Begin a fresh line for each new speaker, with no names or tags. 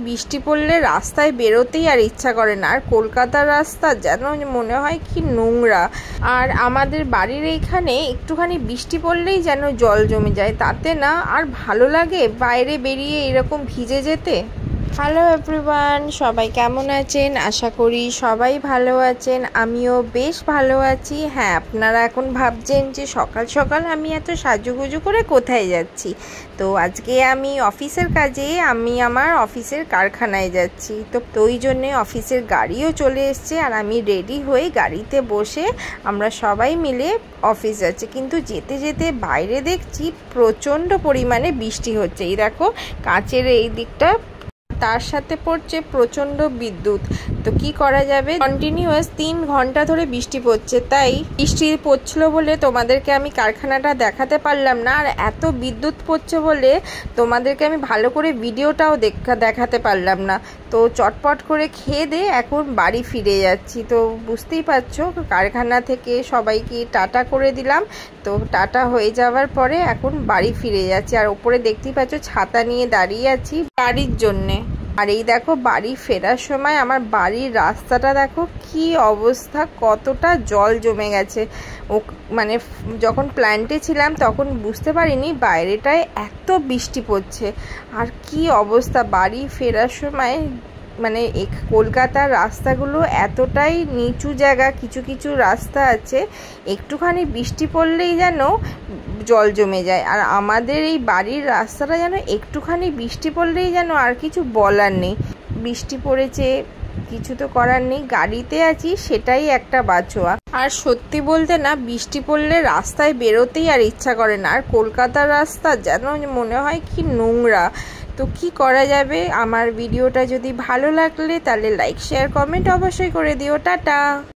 বৃষ্টি পড়লে রাস্তায় বেরোতেই আর ইচ্ছা করে না। আর কলকাতার রাস্তা যেন মনে হয় কি নোংরা। আর আমাদের বাড়ির এইখানে একটুখানি বৃষ্টি পড়লেই যেন জল জমে যায়, তাতে না আর ভালো লাগে বাইরে বেরিয়ে এরকম ভিজে যেতে। হ্যালো এভরিওয়ান, সবাই কেমন আছেন? আশা করি সবাই ভালো আছেন, আমিও বেশ ভালো আছি। হ্যাঁ, আপনারা এখন ভাবছেন যে সকাল সকাল আমি এত সাজুগুজু করে কোথায় যাচ্ছি। তো আজকে আমি অফিসের কাজে আমার অফিসের কারখানায় যাচ্ছি। তো ওই জন্যে অফিসের গাড়িও চলে এসছে আর আমি রেডি হয়ে গাড়িতে বসে আমরা সবাই মিলে অফিস যাচ্ছি। কিন্তু যেতে যেতে বাইরে দেখছি প্রচণ্ড পরিমাণে বৃষ্টি হচ্ছে। এই দেখো কাঁচের এই দিকটা, তার সাথে পড়ছে প্রচণ্ড বিদ্যুৎ। তো কি করা যাবে, কন্টিনিউয়াস 3 ঘন্টা ধরে বৃষ্টি পড়ছে। তাই বৃষ্টি পড়ছিল বলে তোমাদেরকে আমি কারখানাটা দেখাতে পারলাম না, আর এত বিদ্যুৎ পড়ছে বলে তোমাদেরকে আমি ভালো করে ভিডিওটাও দেখাতে পারলাম না। তো চটপট করে খেয়ে দিয়ে এখন বাড়ি ফিরে যাচ্ছি। তো বুঝতেই পারছো, কারখানা থেকে সবাইকে টাটা করে দিলাম। তো টাটা হয়ে যাওয়ার পরে এখন বাড়ি ফিরে যাচ্ছি। আর ওপরে দেখতেই পাচ্ছ ছাতা নিয়ে দাঁড়িয়ে আছি গাড়ির জন্যে। আর এই দেখো বাড়ি ফেরার সময় আমার বাড়ির রাস্তাটা দেখো কি অবস্থা, কতটা জল জমে গেছে। মানে যখন প্ল্যান্টে ছিলাম তখন বুঝতে পারিনি বাইরেটায় এত বৃষ্টি পড়ছে। আর কি অবস্থা বাড়ি ফেরার সময়, মানে কলকাতার রাস্তাগুলো এতটাই নিচু জায়গা, কিছু কিছু রাস্তা আছে একটুখানি বৃষ্টি পড়লেই যেন জল জমে যায়। আর আমাদের এই বাড়ির রাস্তাটা যেন একটুখানি বৃষ্টি পড়লেই যেন আর কিছু বলার নেই। বৃষ্টি পড়েছে, কিছু তো করার নেই, গাড়িতে আছি সেটাই একটা বাঁচোয়া। আর সত্যি বলতে না, বৃষ্টি পড়লে রাস্তায় বেরোতেই আর ইচ্ছা করে না। আর কলকাতার রাস্তা যেন মনে হয় কি নোংরা। তো কি করা যাবে, আমার ভিডিওটা যদি ভালো লাগলে তাহলে লাইক শেয়ার কমেন্ট অবশ্যই করে দিও। টাটা।